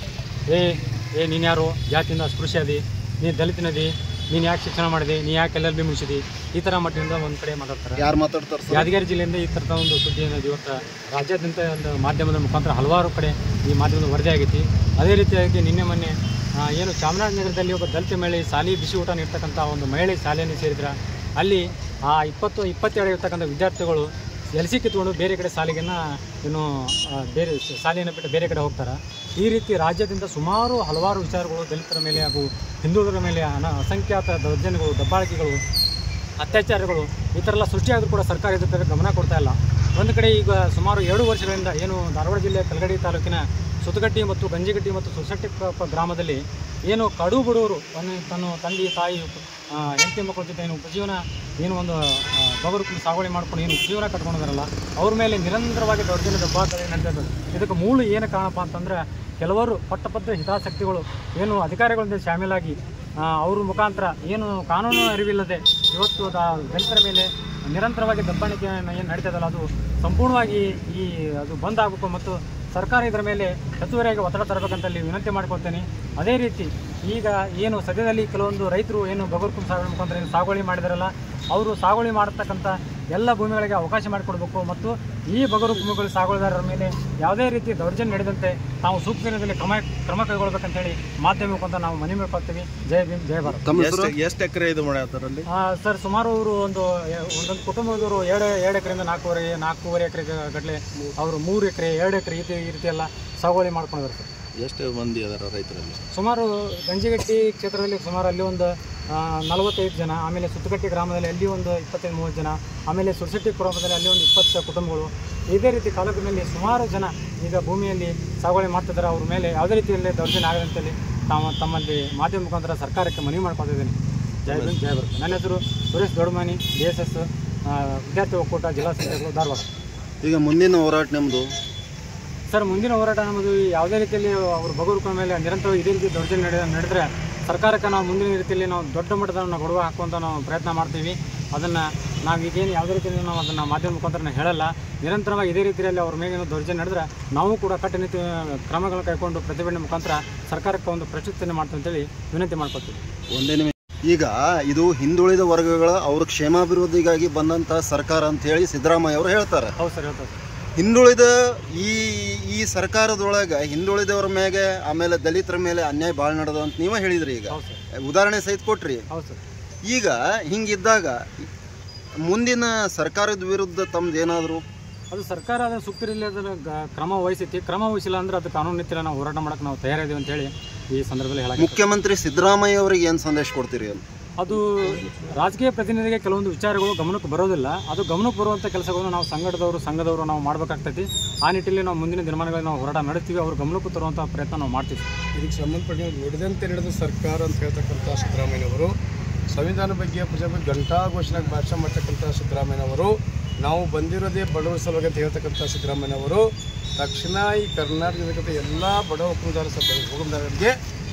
ನೀನು ಯಾರು, ಜಾತಿಯಿಂದ ಅಸ್ಪೃಶ್ಯ ಅದಿ, ನೀನು ದಲಿತನದಿ, ನೀನು ಯಾಕೆ ಶಿಕ್ಷಣ ಮಾಡಿದೆ, ನೀ ಯಾಕೆ LLB ಮುಗಿಸಿದಿ, ಈ ಥರ ಮಟ್ಟಿಂದ ಒಂದು ಕಡೆ ಮಾತಾಡ್ತಾರೆ. ಯಾರು ಮಾತಾಡ್ತಾರೆ? ಯಾದಗಿರಿ ಜಿಲ್ಲೆಯಿಂದ ಈ ಥರದ ಒಂದು ಸುದ್ದಿಯನ್ನು ಇವತ್ತು ರಾಜ್ಯಾದ್ಯಂತ ಒಂದು ಮಾಧ್ಯಮದ ಮುಖಾಂತರ ಹಲವಾರು ಕಡೆ ಈ ಮಾಧ್ಯಮದ ವರದಿ ಆಗೈತಿ. ಅದೇ ರೀತಿಯಾಗಿ ನಿನ್ನೆ ಮೊನ್ನೆ ಏನು ಚಾಮರಾಜನಗರದಲ್ಲಿ ಒಬ್ಬ ದಲಿತ ಮಹಿಳೆ ಶಾಲೆ ಬಿಸಿ ಊಟ ನೀಡ್ತಕ್ಕಂಥ ಒಂದು ಮಹಿಳೆ ಶಾಲೆಯನ್ನು ಸೇರಿದ್ರೆ ಅಲ್ಲಿ 22 ಇರ್ತಕ್ಕಂಥ ವಿದ್ಯಾರ್ಥಿಗಳು ಎಲ್ಸಿ ಕಿತ್ಕೊಂಡು ಬೇರೆ ಕಡೆ ಶಾಲೆಗನ್ನು ಏನು ಬೇರೆ ಶಾಲೆಯನ್ನು ಬಿಟ್ಟು ಬೇರೆ ಕಡೆ ಹೋಗ್ತಾರೆ. ಈ ರೀತಿ ರಾಜ್ಯದಿಂದ ಸುಮಾರು ಹಲವಾರು ವಿಚಾರಗಳು ದಲಿತರ ಮೇಲೆ ಹಾಗೂ ಹಿಂದುಳಿದರ ಮೇಲೆ ಅಸಂಖ್ಯಾತ ದೌರ್ಜನ್ಯಗಳು, ದಬ್ಬಾಳಿಕೆಗಳು, ಅತ್ಯಾಚಾರಗಳು ಈ ಥರ ಎಲ್ಲ ಸೃಷ್ಟಿಯಾದರೂ ಕೂಡ ಸರ್ಕಾರ ಇದಕ್ಕೆ ಗಮನ ಕೊಡ್ತಾ ಇಲ್ಲ. ಒಂದು ಕಡೆ ಈಗ ಸುಮಾರು 2 ವರ್ಷಗಳಿಂದ ಏನು ಧಾರವಾಡ ಜಿಲ್ಲೆಯ ಕಲಗಡಿ ತಾಲೂಕಿನ ಸುತ್ತಗಟ್ಟಿ ಮತ್ತು ಗಂಜಿಗಟ್ಟಿ ಮತ್ತು ಸುಸಟ್ಟಿ ಗ್ರಾಮದಲ್ಲಿ ಏನು ಕಡು ಬಡವರು ತನ್ನ ತಂದೆ ತಾಯಿ ಹೆಂಡತಿ ಮಕ್ಕಳ ಜೊತೆ ಏನು ಉಪಜೀವನ ಏನು ಒಂದು ಬಗರು ಸಾಗುವಳಿ ಮಾಡ್ಕೊಂಡು ಏನು ಉಪಜೀವನ ಕಟ್ಕೊಂಡಿದಾರಲ್ಲ ಅವ್ರ ಮೇಲೆ ನಿರಂತರವಾಗಿ ದೌರ್ಜನ್ಯ ದಬ್ಬಾಳಿಕೆ ನಡೀತದೆ. ಇದಕ್ಕೆ ಮೂಲ ಏನು ಕಾರಣಪ್ಪ ಅಂತಂದರೆ ಕೆಲವರು ಪಟ್ಟಭದ್ರ ಹಿತಾಸಕ್ತಿಗಳು ಏನು ಅಧಿಕಾರಿಗಳಿಂದ ಶಾಮೀಲಾಗಿ ಅವ್ರ ಮುಖಾಂತರ ಏನು ಕಾನೂನು ಅರಿವಿಲ್ಲದೆ ಇವತ್ತು ದಲಿತರ ಮೇಲೆ ನಿರಂತರವಾಗಿ ದಬ್ಬಾಳಿಕೆ ಏನು ನಡೀತದಲ್ಲ ಅದು ಸಂಪೂರ್ಣವಾಗಿ ಅದು ಬಂದ್ ಆಗಬೇಕು ಮತ್ತು ಸರ್ಕಾರ ಇದರ ಮೇಲೆ ಹೆಚ್ಚುವರಿಯಾಗಿ ಒತ್ತಡ ತರಬೇಕಂತಲ್ಲಿ ವಿನಂತಿ ಮಾಡ್ಕೊಳ್ತೇನೆ. ಅದೇ ರೀತಿ ಈಗ ಏನು ಸದ್ಯದಲ್ಲಿ ಕೆಲವೊಂದು ರೈತರು ಏನು ಬಗರ್ಕುಂ ಸಾಗುವಳಿ ಮುಖಾಂತರ ಏನು ಸಾಗುವಳಿ ಮಾಡಿದಾರಲ್ಲ ಅವರು ಸಾಗುವಳಿ ಮಾಡತಕ್ಕಂಥ ಎಲ್ಲ ಭೂಮಿಗಳಿಗೆ ಅವಕಾಶ ಮಾಡಿಕೊಡ್ಬೇಕು ಮತ್ತು ಈ ಬಗರು ಭೂಮಿಗಳು ಸಾಗುವಳಿದಾರರ ಮೇಲೆ ಯಾವುದೇ ರೀತಿ ದೌರ್ಜನ್ಯ ನಡೆದಂತೆ ನಾವು ಸೂಕ್ತ ದಿನದಲ್ಲಿ ಕ್ರಮ ಕೈಗೊಳ್ಬೇಕಂತೇಳಿ ಮಾಧ್ಯಮ ಮುಖಾಂತರ ನಾವು ಮನವಿ ಮಾಡ್ಕೊಳ್ತೀವಿ. ಜೈ ಭೀಮ್, ಜೈ ಭಾರತ್. ಎಷ್ಟು ಎಕರೆ ಇದು ಮಾಡ್ಯಾರ ಸರ್? ಸುಮಾರು ಅವರು ಒಂದೊಂದು ಕುಟುಂಬದವರು 2 ಎಕರೆಯಿಂದ 4.5 ಎಕರೆ ಗಟ್ಟಲೆ ಅವರು 3 ಎಕರೆ 2 ಎಕರೆ ಈ ರೀತಿ ಎಲ್ಲ ಸಾಗುವಳಿ ಮಾಡ್ಕೊಂಡಿದ್ದಾರೆ ಸರ್. ಎಷ್ಟು ಮಂದಿ ಅದರ ರೈತರಲ್ಲಿ? ಸುಮಾರು ಗಂಜಿಗಟ್ಟಿ ಕ್ಷೇತ್ರದಲ್ಲಿ ಸುಮಾರು ಅಲ್ಲಿ ಒಂದು 45 ಜನ, ಆಮೇಲೆ ಸುತ್ತಗಟ್ಟಿ ಗ್ರಾಮದಲ್ಲಿ ಅಲ್ಲಿ ಒಂದು 25-30 ಜನ, ಆಮೇಲೆ ಸುರಸಟ್ಟಿ ಗ್ರಾಮದಲ್ಲಿ ಅಲ್ಲಿ ಒಂದು 20 ಕುಟುಂಬಗಳು. ಇದೇ ರೀತಿ ತಾಲೂಕಿನಲ್ಲಿ ಸುಮಾರು ಜನ ಈಗ ಭೂಮಿಯಲ್ಲಿ ಸಾಗುವಳಿ ಮಾಡ್ತಿದ್ದಾರೆ. ಅವ್ರ ಮೇಲೆ ಯಾವುದೇ ರೀತಿಯಲ್ಲಿ ದೌರ್ಜನ್ಯ ಆಗದಂತೇಳಿ ತಮ್ಮಲ್ಲಿ ಮಾಧ್ಯಮ ಮುಖಾಂತರ ಸರ್ಕಾರಕ್ಕೆ ಮನವಿ ಮಾಡ್ಕೊತಿದ್ದೀನಿ. ಜೈ ಭೀಮ್, ಜೈ ಭಾರತ್. ನನ್ನ ಹೆಸರು ಸುರೇಶ್ ದೊಡ್ಡಮನಿ, DSS ವಿದ್ಯಾರ್ಥಿ ಒಕ್ಕೂಟ ಜಿಲ್ಲಾ ಸಂಘಟನೆಗಳು, ಧಾರವಾಡ. ಈಗ ಮುಂದಿನ ಹೋರಾಟ ನಿಮ್ಮದು ಸರ್? ಮುಂದಿನ ಹೋರಾಟ ನಮ್ಮದು ಯಾವುದೇ ರೀತಿಯಲ್ಲಿ ಅವರು ಬಗರುಕುಳ ಮೇಲೆ ನಿರಂತರವಾಗಿ ಇದೇ ರೀತಿ ದೌರ್ಜನ್ಯ ನಡೆದರೆ ಸರ್ಕಾರಕ್ಕೆ ನಾವು ಮುಂದಿನ ರೀತಿಯಲ್ಲಿ ನಾವು ದೊಡ್ಡ ಮಟ್ಟದ ಗಡುವ ಹಾಕುವಂಥ ನಾವು ಪ್ರಯತ್ನ ಮಾಡ್ತೀವಿ. ಅದನ್ನು ನಾವು ಈಗೇನು ಯಾವುದೇ ರೀತಿಯಲ್ಲಿ ನಾವು ಅದನ್ನು ಮಾಧ್ಯಮ ಮುಖಾಂತರ ಹೇಳಲ್ಲ. ನಿರಂತರವಾಗಿ ಇದೇ ರೀತಿಯಲ್ಲಿ ಅವ್ರ ಮೇಲೆ ದೌರ್ಜನ್ಯ ನಡೆದರೆ ನಾವು ಕೂಡ ಕಟ್ಟುನಿಟ್ಟಿನ ಕ್ರಮಗಳನ್ನು ಕೈಗೊಂಡು ಪ್ರತಿಭಟನೆ ಮುಖಾಂತರ ಸರ್ಕಾರಕ್ಕೆ ಒಂದು ಪ್ರಚೋದನೆ ಮಾಡ್ತೀವಿ ಅಂತೇಳಿ ವಿನಂತಿ ಮಾಡ್ಕೊತೀವಿ. ಒಂದೇ ನಿಮಿಷ. ಈಗ ಇದು ಹಿಂದುಳಿದ ವರ್ಗಗಳ ಅವ್ರ ಕ್ಷೇಮಾಭಿವೃದ್ಧಿಗಾಗಿ ಬಂದಂಥ ಸರ್ಕಾರ ಅಂತ ಹೇಳಿ ಸಿದ್ದರಾಮಯ್ಯ ಅವರು ಹೇಳ್ತಾರೆ. ಹೌದು ಸರ್, ಹೇಳ್ತಾರೆ. ಹಿಂದುಳಿದ ಈ ಸರ್ಕಾರದೊಳಗೆ ಹಿಂದುಳಿದವ್ರ ಮೇಲೆ ಆಮೇಲೆ ದಲಿತರ ಮೇಲೆ ಅನ್ಯಾಯ ಭಾಳ ನಡೆದು ಅಂತ ನೀವೇ ಹೇಳಿದ್ರಿ. ಈಗ ಉದಾಹರಣೆ ಸಹಿತ ಕೊಟ್ರಿ. ಹೌದು ಸರ್. ಈಗ ಹಿಂಗಿದ್ದಾಗ ಮುಂದಿನ ಸರ್ಕಾರದ ವಿರುದ್ಧ ತಮ್ದು ಏನಾದರೂ ಅದು ಸರ್ಕಾರ ಅದನ್ನು ಸೂಕ್ತರಿಲ್ಲ ಅದನ್ನು ಕ್ರಮ ವಹಿಸೈತಿ. ಕ್ರಮ ವಹಿಸಿಲ್ಲ ಅಂದ್ರೆ ಅದು ಕಾನೂನು ರೀತಿಯಲ್ಲಿ ನಾವು ಹೋರಾಟ ಮಾಡೋಕ್ಕೆ ನಾವು ತಯಾರಿದ್ದೀವಿ ಅಂತೇಳಿ ಈ ಸಂದರ್ಭದಲ್ಲಿ ಹೇಳಿ. ಮುಖ್ಯಮಂತ್ರಿ ಸಿದ್ದರಾಮಯ್ಯ ಅವರಿಗೆ ಏನು ಸಂದೇಶ ಕೊಡ್ತೀರಿ? ಅದು ರಾಜಕೀಯ ಪ್ರತಿನಿಧಿಗೆ ಕೆಲವೊಂದು ವಿಚಾರಗಳು ಗಮನಕ್ಕೆ ಬರೋದಿಲ್ಲ. ಅದು ಗಮನಕ್ಕೆ ಬರುವಂಥ ಕೆಲಸಗಳನ್ನು ನಾವು ಸಂಘದವರು ನಾವು ಮಾಡಬೇಕಾಗ್ತೈತಿ. ಆ ನಿಟ್ಟಿನಲ್ಲಿ ನಾವು ಮುಂದಿನ ದಿನಮಾನಗಳಲ್ಲಿ ನಾವು ಹೋರಾಟ ನಡೆಸ್ತೀವಿ. ಅವ್ರ ಗಮನಕ್ಕೂ ತರುವಂಥ ಪ್ರಯತ್ನ ನಾವು ಮಾಡ್ತೀವಿ. ಇದಕ್ಕೆ ಸಂಬಂಧಪಟ್ಟ ನುಡಿದಂತೆ ನಡೆದ ಸರ್ಕಾರ ಅಂತ ಹೇಳ್ತಕ್ಕಂಥ ಸಿದ್ದರಾಮಯ್ಯನವರು, ಸಂವಿಧಾನ ಬಗ್ಗೆ ಪ್ರಜಾಪ್ರಭುತ್ವ ಘಂಟಾ ಘೋಷಣೆಗೆ ಭಾಷಣ ಮಾಡ್ತಕ್ಕಂಥ ಸಿದ್ದರಾಮಯ್ಯನವರು, ನಾವು ಬಂದಿರೋದೇ ಬಡವರ ಸಲುವಾಗಿ ಅಂತ ಹೇಳ್ತಕ್ಕಂಥ ಸಿದ್ದರಾಮಯ್ಯನವರು ತಕ್ಷಣ ಈ ಕರ್ನಾಟಕದ ಎಲ್ಲ ಬಡ ಹುಕುಮದಾರರಿಗೆ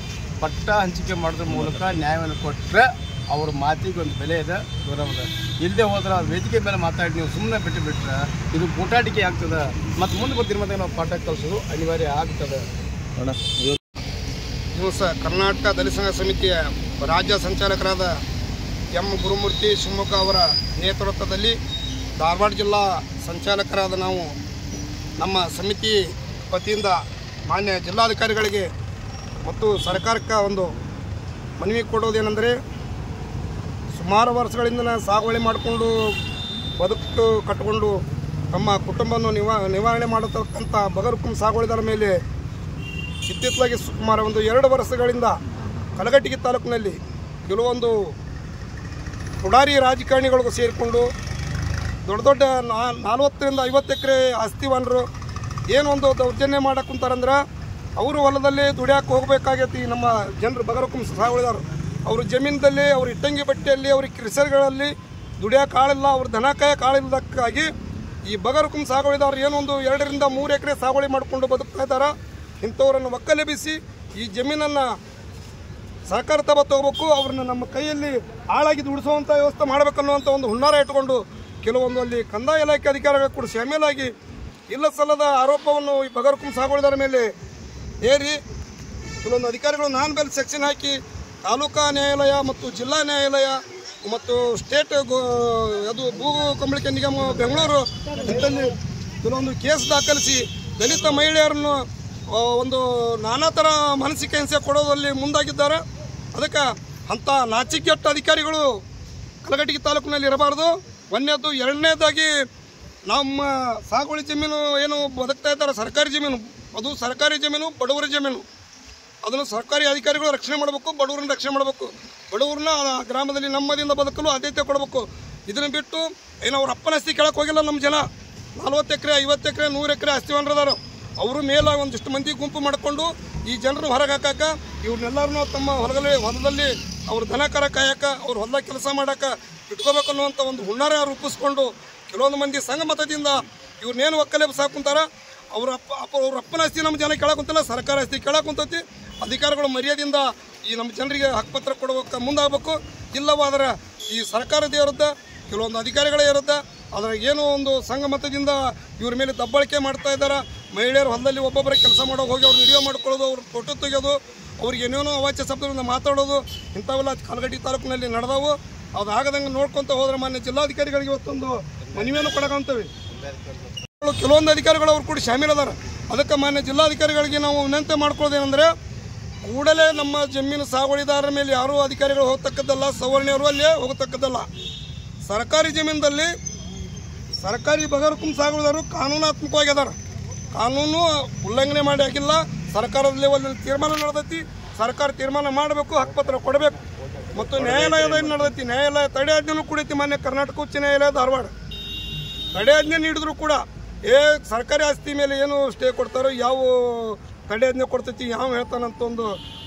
ಪಟ್ಟ ಹಂಚಿಕೆ ಮಾಡೋದ್ರ ಮೂಲಕ ನ್ಯಾಯವನ್ನು ಕೊಟ್ಟರೆ ಅವ್ರ ಮಾತಿಗೆ ಒಂದು ಬೆಲೆ ಇದೆ, ಗೌರವ ಇದೆ. ಇಲ್ಲದೆ ಹೋದ್ರೆ ಆ ವೇದಿಕೆ ಮೇಲೆ ಮಾತಾಡಿ ನೀವು ಸುಮ್ಮನೆ ಬಿಟ್ಟರೆ ಇದು ಊಟಾಟಿಕೆ ಆಗ್ತದೆ. ಮತ್ತು ಮುಂದೆ ಬರ್ತಿರೋ ಮತ್ತೆ ನಾವು ಪಾಠ ಕಲಿಸೋದು ಅನಿವಾರ್ಯ ಆಗ್ತದೆ. ದಿವಸ ಕರ್ನಾಟಕ ದಲಿತ ಸಂಘ ಸಮಿತಿಯ ರಾಜ್ಯ ಸಂಚಾಲಕರಾದ ಎಂ ಗುರುಮೂರ್ತಿ ಶಿವಮೊಗ್ಗ ಅವರ ನೇತೃತ್ವದಲ್ಲಿ ಧಾರವಾಡ ಜಿಲ್ಲಾ ಸಂಚಾಲಕರಾದ ನಾವು ನಮ್ಮ ಸಮಿತಿ ವತಿಯಿಂದ ಮಾನ್ಯ ಜಿಲ್ಲಾಧಿಕಾರಿಗಳಿಗೆ ಮತ್ತು ಸರ್ಕಾರಕ್ಕೆ ಒಂದು ಮನವಿ ಕೊಡೋದೇನೆಂದರೆ, ಸುಮಾರು ವರ್ಷಗಳಿಂದ ಸಾಗುವಳಿ ಮಾಡಿಕೊಂಡು ಬದುಕು ಕಟ್ಟಿಕೊಂಡು ತಮ್ಮ ಕುಟುಂಬವನ್ನು ನಿವಾರಣೆ ಮಾಡತಕ್ಕಂಥ ಬಗರುಕುಂ ಸಾಗುವಳಿದಾರ ಮೇಲೆ ಇತ್ತಿತ್ತಲಾಗಿ ಸುಮಾರು ಒಂದು 2 ವರ್ಷಗಳಿಂದ ಕಲಘಟಗಿ ತಾಲೂಕಿನಲ್ಲಿ ಕೆಲವೊಂದು ಪುಡಾರಿ ರಾಜಕಾರಣಿಗಳಿಗೂ ಸೇರಿಕೊಂಡು ದೊಡ್ಡ 40ರಿಂದ 50 ಎಕರೆ ಆಸ್ತಿವಾನರು ಏನೊಂದು ದೌರ್ಜನ್ಯ ಮಾಡಕ್ಕೆ ಕುಂತಾರಂದ್ರೆ ಅವರು ಹೊಲದಲ್ಲಿ ದುಡಿಯಾಕೆ ಹೋಗಬೇಕಾಗೈತಿ. ನಮ್ಮ ಜನರು ಬಗರುಕುಂ ಸಾಗುವಳಿದಾರರು ಅವ್ರ ಜಮೀನದಲ್ಲಿ ಅವ್ರ ಇಟ್ಟಂಗಿ ಬಟ್ಟೆಯಲ್ಲಿ ಅವ್ರ ಕ್ರಿಸರ್ಗಳಲ್ಲಿ ದುಡಿಯೋಕೆ ಆಳಿಲ್ಲ, ಅವ್ರ ದನ ಕಾಯಕ್ಕೆ ಆಳಿಲ್ಲದಕ್ಕಾಗಿ ಈ ಬಗರುಕುಂ ಸಾಗುವಳಿದಾರರು ಏನೊಂದು 2ರಿಂದ 3 ಎಕರೆ ಸಾಗುವಳಿ ಮಾಡಿಕೊಂಡು ಬದುಕ್ತಾ ಇದ್ದಾರೆ. ಇಂಥವ್ರನ್ನು ಒಕ್ಕಲೆಬ್ಬಿಸಿ ಈ ಜಮೀನನ್ನು ಸಹಕಾರ ತಗೋಬೇಕು, ಅವ್ರನ್ನ ನಮ್ಮ ಕೈಯಲ್ಲಿ ಆಳಾಗಿ ದುಡಿಸುವಂಥ ವ್ಯವಸ್ಥೆ ಮಾಡಬೇಕನ್ನುವಂಥ ಒಂದು ಹುನ್ನಾರ ಇಟ್ಕೊಂಡು ಕೆಲವೊಂದು ಅಲ್ಲಿ ಕಂದಾಯ ಇಲಾಖೆ ಅಧಿಕಾರಿಗಳು ಕೂಡ ಶಾಮೀಲಾಗಿ ಇಲ್ಲ ಸಲ್ಲದ ಆರೋಪವನ್ನು ಈ ಬಗರುಕುಂ ಸಾಗುವಳಿದಾರ ಮೇಲೆ ಏರಿ ಕೆಲವೊಂದು ಅಧಿಕಾರಿಗಳು ನಾನ್ ಬೆಲ್ ಸೆಕ್ಷನ್ ಹಾಕಿ ತಾಲೂಕಾ ನ್ಯಾಯಾಲಯ ಮತ್ತು ಜಿಲ್ಲಾ ನ್ಯಾಯಾಲಯ ಮತ್ತು ಸ್ಟೇಟ್ ಅದು ಭೂ ಕಂಬಳಿಕೆ ನಿಗಮ ಬೆಂಗಳೂರು ಇಂಥಲ್ಲಿ ಕೆಲವೊಂದು ಕೇಸ್ ದಾಖಲಿಸಿ ದಲಿತ ಮಹಿಳೆಯರನ್ನು ಒಂದು ನಾನಾ ಥರ ಮಾನಸಿಕ ಹಿಂಸೆ ಕೊಡೋದಲ್ಲಿ ಮುಂದಾಗಿದ್ದಾರೆ. ಅದಕ್ಕೆ ಅಂಥ ನಾಚಿಕೆಟ್ಟ ಅಧಿಕಾರಿಗಳು ಕಲಘಟಗಿ ತಾಲೂಕಿನಲ್ಲಿ ಇರಬಾರ್ದು. ಒಂದನೇದು. ಎರಡನೇದಾಗಿ ನಮ್ಮ ಸಾಗುವಳಿ ಜಮೀನು ಏನು ಬದುಕ್ತಾ ಇದ್ದಾರೆ ಸರ್ಕಾರಿ ಜಮೀನು, ಅದು ಸರ್ಕಾರಿ ಜಮೀನು, ಬಡವರ ಜಮೀನು. ಅದನ್ನು ಸರ್ಕಾರಿ ಅಧಿಕಾರಿಗಳು ರಕ್ಷಣೆ ಮಾಡಬೇಕು, ಬಡವರನ್ನ ರಕ್ಷಣೆ ಮಾಡಬೇಕು. ಬಡವ್ರನ್ನ ಗ್ರಾಮದಲ್ಲಿ ನೆಮ್ಮದಿಯಿಂದ ಬದುಕಲು ಆದ್ಯತೆ ಕೊಡಬೇಕು. ಇದನ್ನು ಬಿಟ್ಟು ಏನು ಅವ್ರ ಅಪ್ಪನ ಆಸ್ತಿ ಕೇಳಕ್ಕೆ ಹೋಗಿಲ್ಲ ನಮ್ಮ ಜನ. 40 ಎಕರೆ 50 ಎಕರೆ 100 ಎಕರೆ ಆಸ್ತಿವನರದಾರ. ಅವರು ಮೇಲೆ ಒಂದಿಷ್ಟು ಮಂದಿ ಗುಂಪು ಮಾಡಿಕೊಂಡು ಈ ಜನರನ್ನು ಹೊರಗೆ ಹಾಕಾಕ, ಇವ್ರನ್ನೆಲ್ಲರನ್ನೂ ತಮ್ಮ ಹೊಲದಲ್ಲಿ ಅವ್ರ ದನ ಕರ ಕಾಯಕ, ಅವ್ರ ಹೊಲ ಕೆಲಸ ಮಾಡೋಕೆ ಇಟ್ಕೋಬೇಕು ಅನ್ನುವಂಥ ಒಂದು ಹುನ್ನಾರ ರೂಪಿಸ್ಕೊಂಡು ಕೆಲವೊಂದು ಮಂದಿ ಸಂಘಮತದಿಂದ ಇವ್ರನ್ನೇನು ಒಕ್ಕಲೆ ಸಾಕುಂತಾರ. ಅವ್ರ ಅಪ್ಪನ ಆಸ್ತಿ ನಮ್ಮ ಜನ ಕೇಳಕ್ಕಂತಲ್ಲ, ಸರ್ಕಾರ ಆಸ್ತಿ ಕೇಳಕ್ಕಂತೈತಿ. ಅಧಿಕಾರಿಗಳು ಮರ್ಯಾದೆಯಿಂದ ಈ ನಮ್ಮ ಜನರಿಗೆ ಹಕ್ಕುಪತ್ರ ಕೊಡಬೇಕು ಮುಂದಾಗಬೇಕು. ಇಲ್ಲವಾದರೆ ಈ ಸರ್ಕಾರದ ವಿರುದ್ಧ ಕೆಲವೊಂದು ಅಧಿಕಾರಿಗಳೇ ಇರುತ್ತೆ. ಅದರ ಏನೋ ಒಂದು ಸಂಘಮತದಿಂದ ಇವ್ರ ಮೇಲೆ ದಬ್ಬಾಳಿಕೆ ಮಾಡ್ತಾ ಇದ್ದಾರೆ. ಮಹಿಳೆಯರು ಹೊಲದಲ್ಲಿ ಒಬ್ಬೊಬ್ಬರ ಕೆಲಸ ಮಾಡೋಕೆ ಹೋಗಿ ಅವ್ರು ವಿಡಿಯೋ ಮಾಡ್ಕೊಳ್ಳೋದು, ಅವ್ರು ಫೋಟೋ ತೆಗೆಯೋದು, ಅವ್ರಿಗೆ ಏನೇನೋ ಅವಾಚ್ಯ ಶಬ್ದಗಳಿಂದ ಮಾತಾಡೋದು, ಇಂಥವೆಲ್ಲ ಕಲಘಟಗಿ ತಾಲೂಕಿನಲ್ಲಿ ನಡೆದವು. ಅದು ಆಗದಂಗೆ ನೋಡ್ಕೊತ ಹೋದ್ರೆ ಮಾನ್ಯ ಜಿಲ್ಲಾಧಿಕಾರಿಗಳಿಗೆ ಇವತ್ತೊಂದು ಮನವಿಯನ್ನು ಕೊಡಕಂತೀವಿ. ಕೆಲವೊಂದು ಅಧಿಕಾರಿಗಳು ಅವ್ರು ಕೂಡ ಶಾಮೀಲದಾರ. ಅದಕ್ಕೆ ಮಾನ್ಯ ಜಿಲ್ಲಾಧಿಕಾರಿಗಳಿಗೆ ನಾವು ವಿನಂತಿ ಮಾಡ್ಕೊಳ್ಳೋದೇನೆಂದರೆ, ಕೂಡಲೇ ನಮ್ಮ ಜಮೀನು ಸಾಗುವಳಿದಾರರ ಮೇಲೆ ಯಾರೂ ಅಧಿಕಾರಿಗಳು ಹೋಗ್ತಕ್ಕದ್ದಲ್ಲ, ಸವರ್ಣಿಯವರು ಅಲ್ಲೇ ಹೋಗತಕ್ಕದ್ದಲ್ಲ. ಸರ್ಕಾರಿ ಜಮೀನಲ್ಲಿ ಸರ್ಕಾರಿ ಬಗರ್ಕುಂ ಸಾಗುವಳಿದಾರರು ಕಾನೂನಾತ್ಮಕವಾಗಿ ಅದಾರ. ಕಾನೂನು ಉಲ್ಲಂಘನೆ ಮಾಡಿ ಆಗಿಲ್ಲ. ಸರ್ಕಾರದ ಲೆವೆಲ್ನಲ್ಲಿ ತೀರ್ಮಾನ ನಡೆದೈತಿ. ಸರ್ಕಾರ ತೀರ್ಮಾನ ಮಾಡಬೇಕು, ಹಕ್ಕುಪತ್ರ ಕೊಡಬೇಕು. ಮತ್ತು ನ್ಯಾಯಾಲಯದಲ್ಲಿ ನಡೆದೈತಿ. ನ್ಯಾಯಾಲಯ ತಡೆಯಾಜ್ಞೆನೂ ಕೂಡೈತಿ. ಮಾನ್ಯ ಕರ್ನಾಟಕ ಉಚ್ಚ ನ್ಯಾಯಾಲಯ ಧಾರವಾಡ ತಡೆಯಾಜ್ಞೆ ನೀಡಿದ್ರು ಕೂಡ ಸರ್ಕಾರಿ ಆಸ್ತಿ ಮೇಲೆ ಏನು ಸ್ಟೇ ಕೊಡ್ತಾರೋ, ಯಾವ ತಡೆಯಾಜ್ಞೆ ಕೊಡ್ತೈತಿ, ಯಾವ ಹೇಳ್ತಾನಂತ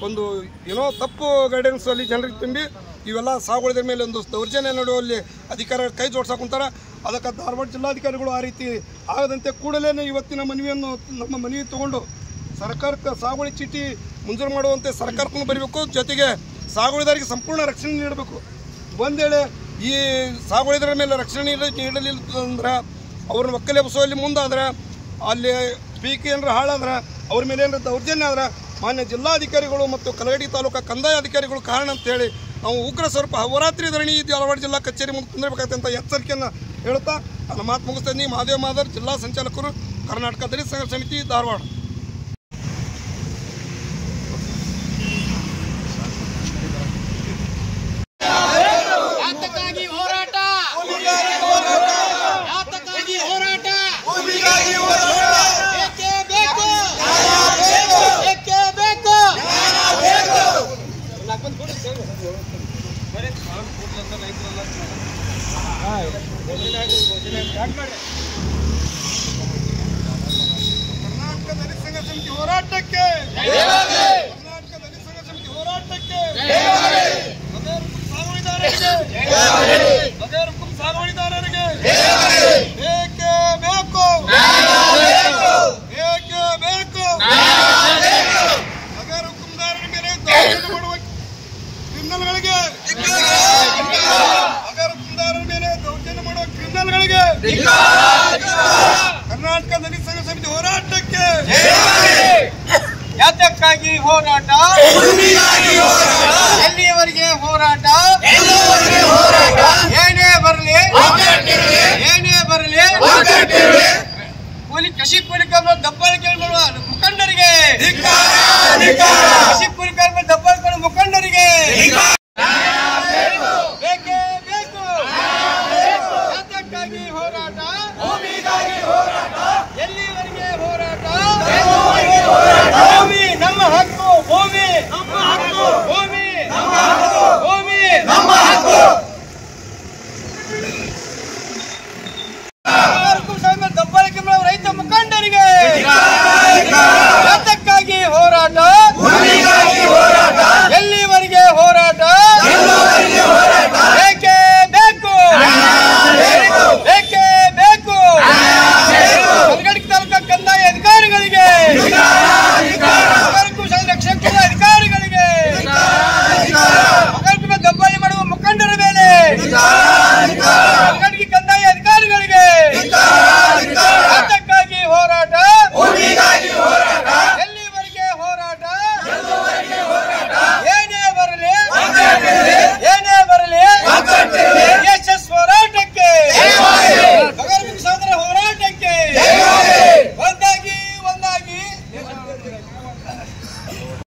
ಒಂದು ಏನೋ ತಪ್ಪು ಗೈಡೆನ್ಸ್ ಅಲ್ಲಿ ಜನರಿಗೆ ತುಂಬಿ ಇವೆಲ್ಲ ಸಾಗುವಳಿದ ಮೇಲೆ ಒಂದು ದೌರ್ಜನ್ಯ ನಡೆಯುವಲ್ಲಿ ಅಧಿಕಾರಿಗಳು ಕೈ ಜೋಡ್ಸಾಕೊಂತಾರೆ. ಅದಕ್ಕೆ ಧಾರವಾಡ ಜಿಲ್ಲಾಧಿಕಾರಿಗಳು ಆ ರೀತಿ ಆಗದಂತೆ ಕೂಡಲೇ ಇವತ್ತಿನ ನಮ್ಮ ಮನವಿ ತಗೊಂಡು ಸರ್ಕಾರಕ್ಕೆ ಸಾಗುವಳಿ ಚೀಟಿ ಮಂಜೂರು ಮಾಡುವಂತೆ ಸರ್ಕಾರಕ್ಕೂ ಬರೀಬೇಕು. ಜೊತೆಗೆ ಸಾಗುವಳಿದಾರರಿಗೆ ಸಂಪೂರ್ಣ ರಕ್ಷಣೆ ನೀಡಬೇಕು. ಒಂದು ವೇಳೆ ಈ ಸಾಗುವಳಿದಾರರ ಮೇಲೆ ರಕ್ಷಣೆ ನೀಡಲಿಲ್ಲ ಅಂದ್ರೆ, ಅವ್ರನ್ನ ಒಕ್ಕಲೆಬ್ಬಿಸುವಲ್ಲಿ ಮುಂದಾದ್ರೆ, ಅಲ್ಲಿ ಪೀಕ್ ಏನಾರ ಹಾಳಾದ್ರೆ, ಅವ್ರ ಮೇಲೆ ಏನಾರ ದೌರ್ಜನ್ಯ ಆದ್ರೆ ಮಾನ್ಯ ಜಿಲ್ಲಾಧಿಕಾರಿಗಳು ಮತ್ತು ಕಲಘಟಗಿ ತಾಲೂಕಾ ಕಂದಾಯ ಅಧಿಕಾರಿಗಳು ಕಾರಣ ಅಂತೇಳಿ ನಾವು ಉಗ್ರ ಸ್ವರೂಪ ಹೋರಾತ್ರಿ ಧರಣಿ ಧಾರವಾಡ ಜಿಲ್ಲಾ ಕಚೇರಿ ಮುಂದೆ ಕುಂದಿರಬೇಕಾದಂಥ ಎಚ್ಚರಿಕೆಯನ್ನು ಹೇಳುತ್ತಾ ನನ್ನ ಮಾತು ಮುಗಿಸ್ತೀನಿ. ಮಹಾದೇವ ಮಾದರ್, ಜಿಲ್ಲಾ ಸಂಚಾಲಕರು, ಕರ್ನಾಟಕ ದಲಿತ ಸಂಘರ್ಷ ಸಮಿತಿ, ಧಾರವಾಡ. ಕರ್ನಾಟಕ ದಲಿತ ಸಂಘ ಸಮಿತಿ ಹೋರಾಟಕ್ಕೆ, ಕರ್ನಾಟಕ ದಲಿತ ಸಂಘ ಸಮಿತಿ ಹೋರಾಟಕ್ಕೆ, ಸಾಗುವಳಿದಾರರಿಗೆ ಬೇಕೇ ಬೇಕು, ಬೇಕೇ ಬೇಕು. ನಗರ ಹುಕುಂದಾರರ ಮೇಲೆ ದೌರ್ಜನ್ಯ ಮಾಡುವ ಕ್ರಿಮಿನಲ್ಗಳಿಗೆ, ನಗರ ಹುಕುಂದಾರರ ಮೇಲೆ ದೌರ್ಜನ್ಯ ಮಾಡುವ ಕ್ರಿಮಿನಲ್ಗಳಿಗೆ ಕರ್ನಾಟಕ ದಲಿತ ಸಂಘ ಸಮಿತಿ ಹೋರಾಟಕ್ಕೆ. ಯಾತಕ್ಕಾಗಿ ಹೋರಾಟ, ಎಲ್ಲಿಯವರೆಗೆ ಹೋರಾಟ, ಏನೇ ಬರಲಿ, ಏನೇ ಬರಲಿ, ಕೃಷಿ ಕೂಲಿಕಾರರ ದಬ್ಬಾಳಿಕೆ ಮಾಡುವ ಮುಖಂಡರಿಗೆ, ಕೃಷಿ ಕೂಲಿಕಾರರ ದಬ್ಬಾಳಿಕೆ ಮಾಡುವ ಮುಖಂಡರಿಗೆ ಬೇಕೇ ಬೇಕು. ಯಾತಕ್ಕಾಗಿ ಹೋರಾಟ, ಎಲ್ಲಿವರೆಗೆ ಹೋರಾಟ, ಭೂಮಿ ನಮ್ಮ ಹಕ್ಕು, ಭೂಮಿ ನಮ್ಮ ಹಕ್ಕು, ಭೂಮಿ ನಮ್ಮ ಹಕ್ಕು, ಭೂಮಿ ನಮ್ಮ ಹಕ್ಕು. ದಬ್ಬಾಳಿಕೆ ಮಾಡುವ ರೈತ ಮುಖಂಡರಿಗೆ ಯಾತಕ್ಕಾಗಿ ಹೋರಾಟ, ಎಲ್ಲಿವರೆಗೆ ಹೋರಾಟ, ಮಾಡಿ